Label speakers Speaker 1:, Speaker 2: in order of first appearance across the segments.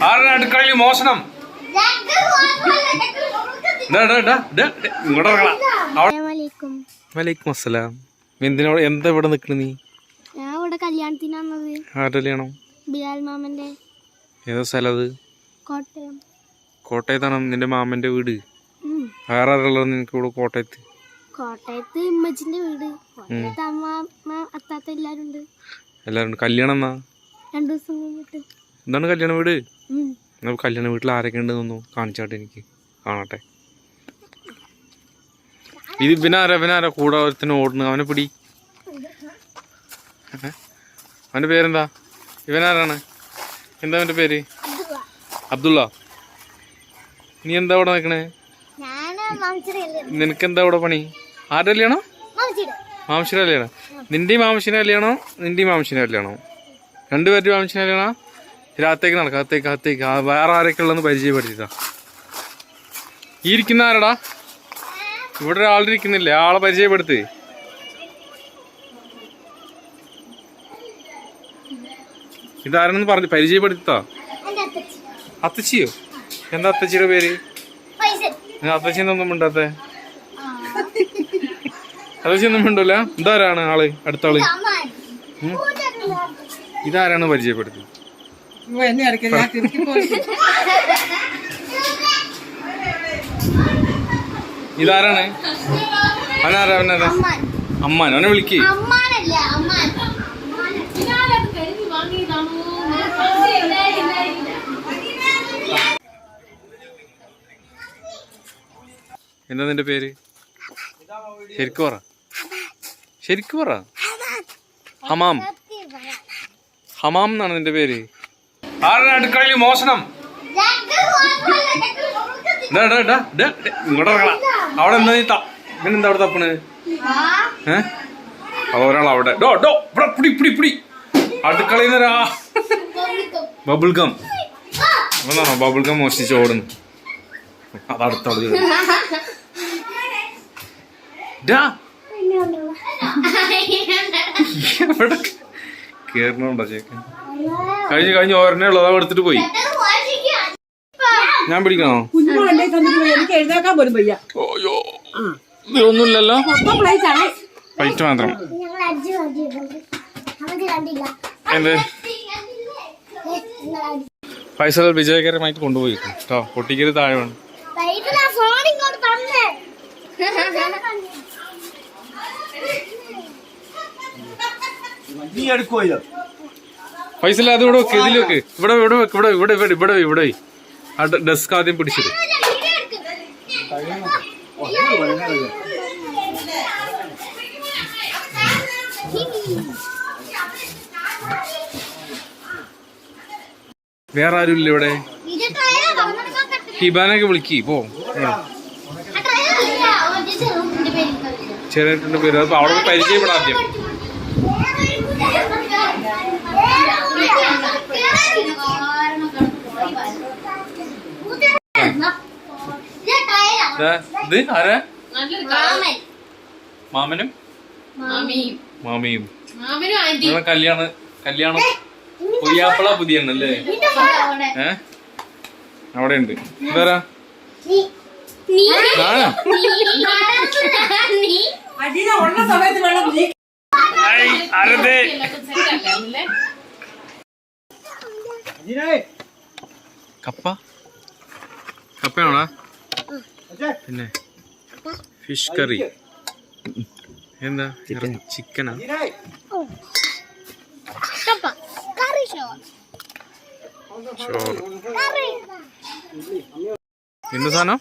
Speaker 1: ആരുടെ അടുക്കളയിൽ മോഷണം? ഇങ്ങോട്ട് വലൈക്കും അസ്സലാം. എന്തിനോട് എന്താ ഇവിടെ നിക്കണ നീ? ആരുടെ കല്യാണം? ഏതാ സ്ഥലം അത്? കോട്ടയത്താണോ നിന്റെ മാമന്റെ വീട്? വേറെ ആരുള്ളത് നിനക്ക് ഇവിടെ കോട്ടയത്ത്?
Speaker 2: കോട്ടയത്ത് ഉമ്മച്ചിന്റെ വീട്, അമ്മ അത്താത്ത എല്ലാരും.
Speaker 1: കല്യാണം എന്നാ?
Speaker 2: 2 ദിവസം കഴിഞ്ഞിട്ട്.
Speaker 1: എന്താണ് കല്യാണ വീട്? കല്യാണ വീട്ടിൽ ആരൊക്കെ ഉണ്ടെന്നൊന്നു കാണിച്ചാട്ടെ, എനിക്ക് കാണട്ടെ. ഇത് ഇവനാരാ കൂടെ ഒരുത്തന്നെ ഓടുന്നു? അവനെ പിടി. അവന്റെ പേരെന്താ? ഇവനാരാണ്? എന്താ അവന്റെ പേര്? അബ്ദുള്ള. നീ എന്താ ഇവിടെ നിൽക്കണേ? നിനക്കെന്താ ഇവിടെ പണി? ആരുടെ കല്യാണം? മാമശ്ശിയുടെ കല്യാണം. നിന്റെയും മാമശ്ശിന്റെ കല്യാണോ? നിന്റെയും മാമശ്ശിന്റെ കല്യാണോ? രണ്ടുപേരുടെ മാമശ്ശിന്റെ കല്യാണോ? രാത്തേക്ക് നടക്കാം. അകത്തേക്ക് വേറെ ആരൊക്കെ ഉള്ളതെന്ന് പരിചയപ്പെടുത്തിട്ടാ. ഈ ഇരിക്കുന്ന ആരടാ? ഇവിടെ ഒരാളിരിക്കുന്നില്ലേ? ആളെ പരിചയപ്പെടുത്ത്. ഇതാരെന്ന് പറഞ്ഞു പരിചയപ്പെടുത്താ. അത്തച്ചിയോ? എന്താ അത്തച്ചിയുടെ പേര്? അത്തച്ചിന്നൊന്നും മിണ്ടാത്തെ? അത്തച്ചിയൊന്നും മിണ്ടൂല. ഇതാരാണ് ആള്? അടുത്ത ആള് ഇതാരാണ്? പരിചയപ്പെടുത്തി. ഇതാരാണ്? അവനാരാ? അമ്മാൻ. അവനെ വിളിക്ക്. എന്താ നിന്റെ പേര്? ശരിക്കു പറ. ഹമാം. ഹമാം എന്നാണ് നിന്റെ പേര്. ആരുടെ അടുക്കളയിൽ മോഷണം? ഇങ്ങോട്ട് ഇറങ്ങണം. അവിടെ എന്താ നീ ഇവനെന്താ അവിടെ തപ്പണ്? ഒരാൾ അവിടെ. പിടി. അടുക്കളയിൽ നിന്ന് ബബിൾഗം എന്നാണോ? ബബിൾഗം മോഷിച്ച് ഓടുന്നു. അതടുത്തോട് എവിടെ കേറണുണ്ടോ ചേക്കൻ? കഴിഞ്ഞ ഓരനെ ഉള്ളതാ എടുത്തിട്ട് പോയി. ഞാൻ പിടിക്കണോ? ഓയോ ഇതൊന്നുമില്ലല്ലോ, പ്ലേറ്റ് മാത്രം. എന്ത് പൈസ വിജയകരമായിട്ട് കൊണ്ടുപോയി കേട്ടോ. പൊട്ടിക്കല് താഴെ വേണം. പൈസ അത് ഇവിടെ വെക്ക്, ഇതിൽ വെക്ക്. ഇവിടെ ആ ഡെസ്ക് ആദ്യം പിടിച്ചത്. വേറെ ആരും ഇല്ല ഇവിടെ. ഹിബാനൊക്കെ വിളിക്ക് പോ. ചെറിയ പേര് അപ്പൊ അവിടെ പരിചയപ്പെടാം ആദ്യം. ഇത് ആരാ? മാമനും മാമിയും. കല്യാണം പുയ്യാപ്പള പുതിയ അല്ലേ? അവിടെ ഉണ്ട്. എന്താ കപ്പയാണോ? പിന്നെ ഫിഷ് കറി. എന്താ ചിക്കനാ? ചോറ്. എന്ത് സാധനം?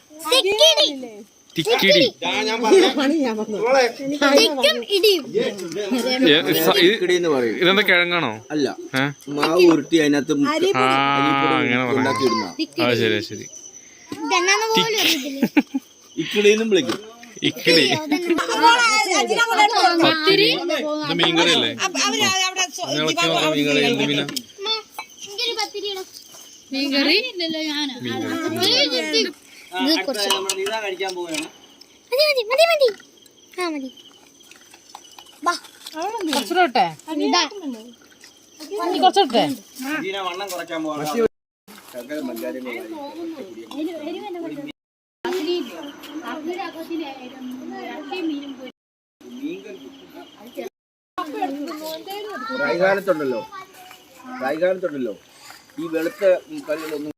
Speaker 1: തിക്കിടി. ഇതെന്താ കിഴങ്ങാണോ? അല്ല, അങ്ങനെ പറഞ്ഞു. ശരി. ഇക്കിടി മീൻകറി അല്ലേ? മീൻകറി എന്ത് മീനാ?
Speaker 3: കാലത്തുണ്ടല്ലോ ഈ വെളുത്ത കല്ലുകളൊന്നും